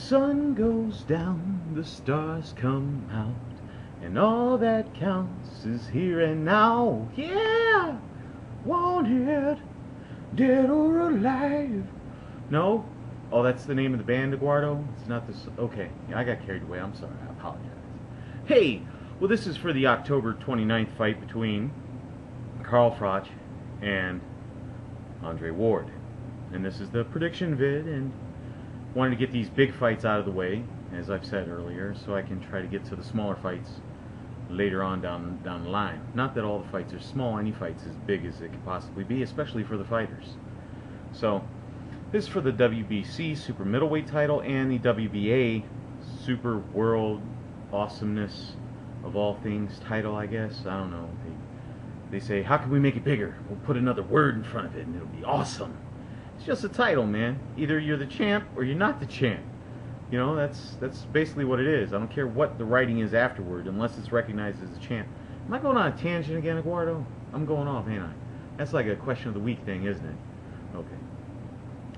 sun goes down, the stars come out, and all that counts is here and now. Yeah! Wanted, dead or alive. No? Oh, that's the name of the band, Eduardo? It's not this. Okay, I got carried away. I'm sorry. I apologize. Hey! Well, this is for the October 29th fight between Carl Froch and Andre Ward. And this is the prediction vid, and wanted to get these big fights out of the way, as I've said earlier, so I can try to get to the smaller fights later on down the line. Not that all the fights are small, any fight's as big as it could possibly be, especially for the fighters. So, this is for the WBC Super Middleweight title and the WBA Super World Awesomeness of all things title, I guess. I don't know. They say, how can we make it bigger? We'll put another word in front of it and it'll be awesome. It's just a title, man. Either you're the champ or you're not the champ. You know, that's basically what it is. I don't care what the writing is afterward, unless it's recognized as a champ. Am I going on a tangent again, Eduardo? I'm going off, ain't I? That's like a question of the week thing, isn't it? Okay.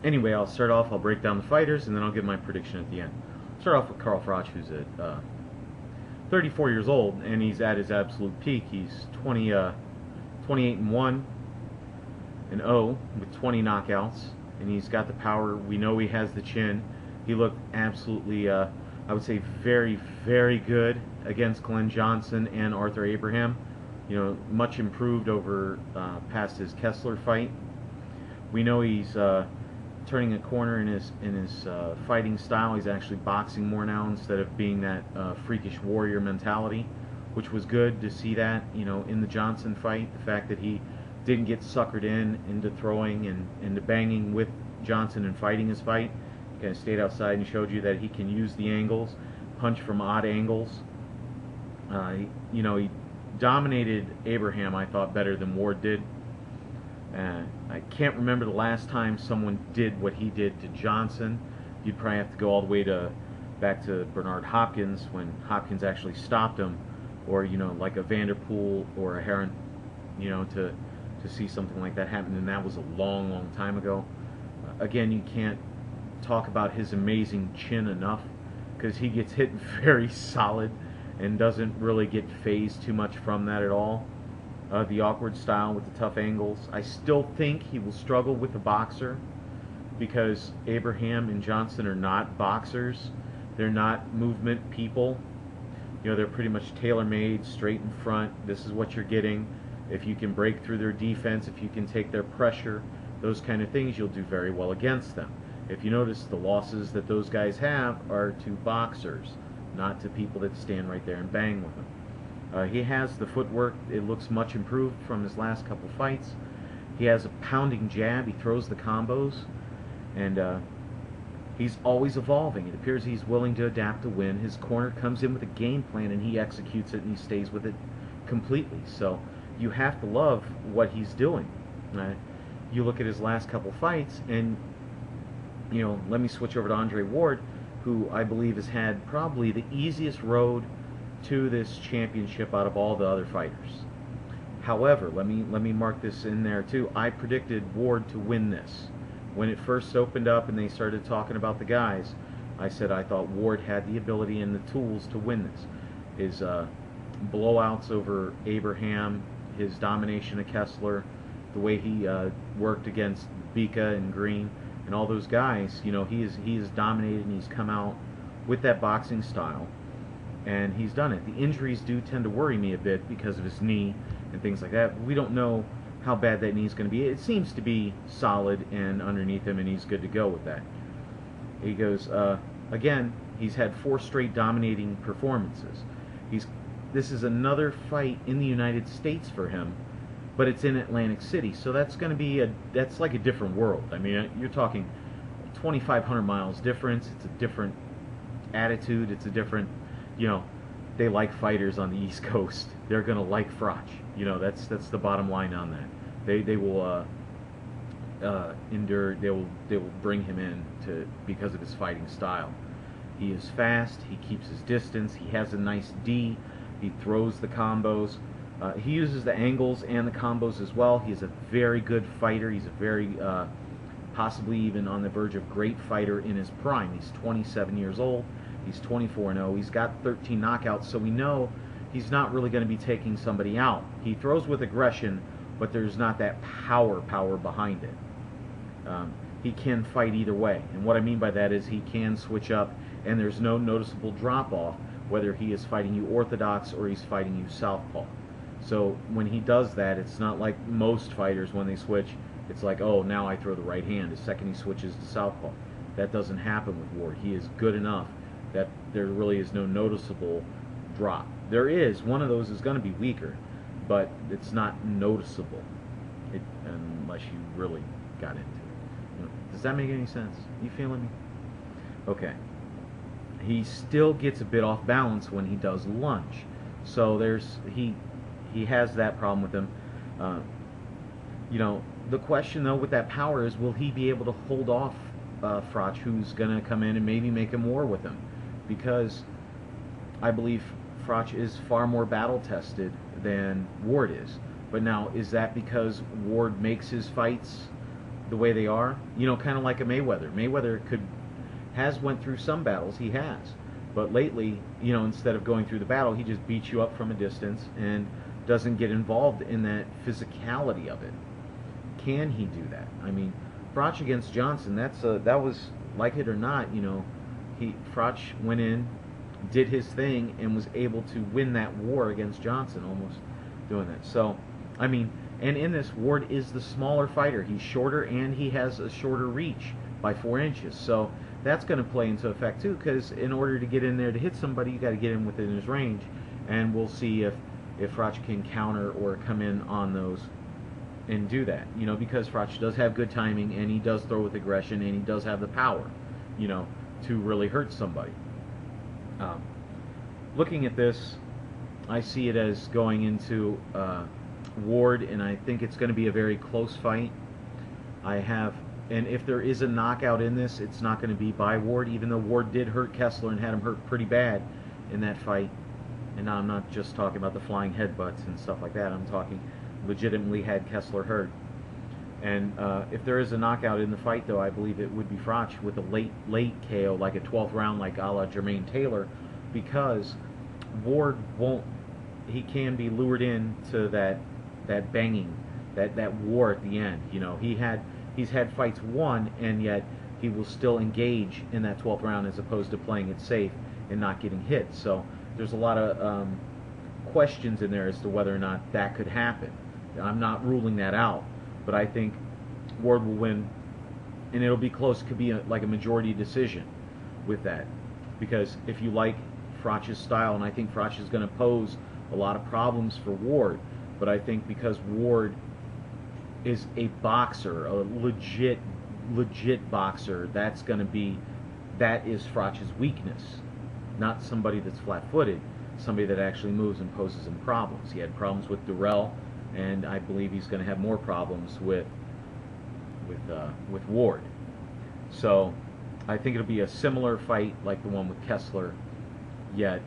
Anyway, I'll start off, I'll break down the fighters, and then I'll give my prediction at the end. Start off with Carl Froch, who's at 34 years old, and he's at his absolute peak. He's 28-1 and 0 with 20 knockouts, and he's got the power. We know he has the chin. He looked absolutely, I would say, very, very good against Glenn Johnson and Arthur Abraham. You know, much improved over past his Kessler fight. We know he's turning a corner in his fighting style. He's actually boxing more now instead of being that freakish warrior mentality, which was good to see that, you know, in the Johnson fight. The fact that he didn't get suckered into throwing and into banging with Johnson and fighting his fight. He kind of stayed outside and showed you that he can use the angles, punch from odd angles. You know, he dominated Abraham, I thought, better than Ward did. I can't remember the last time someone did what he did to Johnson. You'd probably have to go all the way back to Bernard Hopkins, when Hopkins actually stopped him, or, you know, like a Vanderpool or a Heron, you know, to see something like that happen, and that was a long, long time ago. Again, you can't talk about his amazing chin enough, because he gets hit very solid and doesn't really get phased too much from that at all. The awkward style with the tough angles. I still think he will struggle with the boxer, because Abraham and Johnson are not boxers. They're not movement people. You know, they're pretty much tailor-made, straight in front. This is what you're getting. If you can break through their defense, if you can take their pressure, those kind of things, you'll do very well against them. If you notice, the losses that those guys have are to boxers, not to people that stand right there and bang with them. He has the footwork. It looks much improved from his last couple fights. He has a pounding jab. He throws the combos, and he's always evolving. It appears he's willing to adapt to win. His corner comes in with a game plan, and he executes it, and he stays with it completely. So you have to love what he's doing. You look at his last couple fights, and, you know, let me switch over to Andre Ward, who I believe has had probably the easiest road to this championship out of all the other fighters. However, let me mark this in there too. I predicted Ward to win this. When it first opened up and they started talking about the guys, I said I thought Ward had the ability and the tools to win this. His blowouts over Abraham, his domination of Kessler, the way he worked against Bika and Green and all those guys, you know, he is dominated, and he's come out with that boxing style, and he's done it. The injuries do tend to worry me a bit because of his knee and things like that. We don't know how bad that knee is going to be. It seems to be solid and underneath him, and he's good to go with that. He goes, again, he's had 4 straight dominating performances. This is another fight in the United States for him, but it's in Atlantic City, so that's going to be that's like a different world. I mean, you're talking 2,500 miles difference. It's a different attitude. It's a different, you know, they like fighters on the East Coast. They're going to like Froch. You know, that's the bottom line on that. They will endure. They will bring him in because of his fighting style. He is fast. He keeps his distance. He has a nice D. He throws the combos. He uses the angles and the combos as well. He's a very good fighter. He's a very possibly even on the verge of great fighter in his prime. He's 27 years old. He's 24-0. He's got 13 knockouts, so we know he's not really going to be taking somebody out. He throws with aggression, but there's not that power behind it. He can fight either way, and what I mean by that is he can switch up, and there's no noticeable drop-off whether he is fighting you orthodox or he's fighting you southpaw. So when he does that, it's not like most fighters when they switch, it's like, oh, now I throw the right hand the second he switches to southpaw. That doesn't happen with Ward. He is good enough that there really is no noticeable drop. There is, one of those is going to be weaker, but it's not noticeable unless you really got into it. Does that make any sense? You feeling me? Okay. He still gets a bit off balance when he does lunge. So he has that problem with him. The question though with that power is, will he be able to hold off Froch, who's going to come in and maybe make him war with him? Because I believe Froch is far more battle tested than Ward is. But now, is that because Ward makes his fights the way they are? Kind of like a Mayweather. Mayweather has went through some battles, he has. But lately, instead of going through the battle, he just beats you up from a distance and doesn't get involved in that physicality of it. Can he do that? I mean, Froch against Johnson, that was, like it or not, Froch went in, did his thing, and was able to win that war against Johnson, almost doing that. So, I mean, and in this, Ward is the smaller fighter. He's shorter, and he has a shorter reach by 4 inches. So that's going to play into effect too, because in order to get in there to hit somebody, you got to get in within his range, and we'll see if Froch can counter or come in on those and do that. Because Froch does have good timing, and he does throw with aggression, and he does have the power, to really hurt somebody. Looking at this, I see it as going into Ward, and I think it's going to be a very close fight. And if there is a knockout in this, it's not going to be by Ward, even though Ward did hurt Kessler and had him hurt pretty bad in that fight. And now I'm not just talking about the flying headbutts and stuff like that. I'm talking legitimately had Kessler hurt. And if there is a knockout in the fight, though, I believe it would be Froch with a late KO, like a 12th round, like a la Jermaine Taylor, because Ward won't. He can be lured into that banging, that war at the end. He's had fights won, and yet he will still engage in that 12th round as opposed to playing it safe and not getting hit. So there's a lot of questions in there as to whether or not that could happen. I'm not ruling that out, but I think Ward will win, and it'll be close. It could be like a majority decision with that, because if you like Froch's style, and I think Froch is going to pose a lot of problems for Ward, but I think because Ward is a boxer, a legit boxer, that is Froch's weakness, not somebody that's flat-footed, somebody that actually moves and poses him problems. He had problems with Durrell, and I believe he's going to have more problems with Ward. So I think it'll be a similar fight like the one with Kessler, yet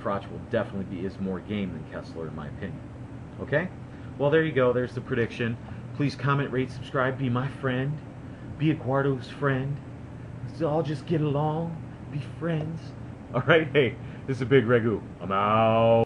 Froch will definitely is more game than Kessler, in my opinion. Okay? Well, there you go. There's the prediction. Please comment, rate, subscribe, be my friend, be Eduardo's friend. Let's all just get along, be friends. All right? Hey, this is Bigragu. I'm out.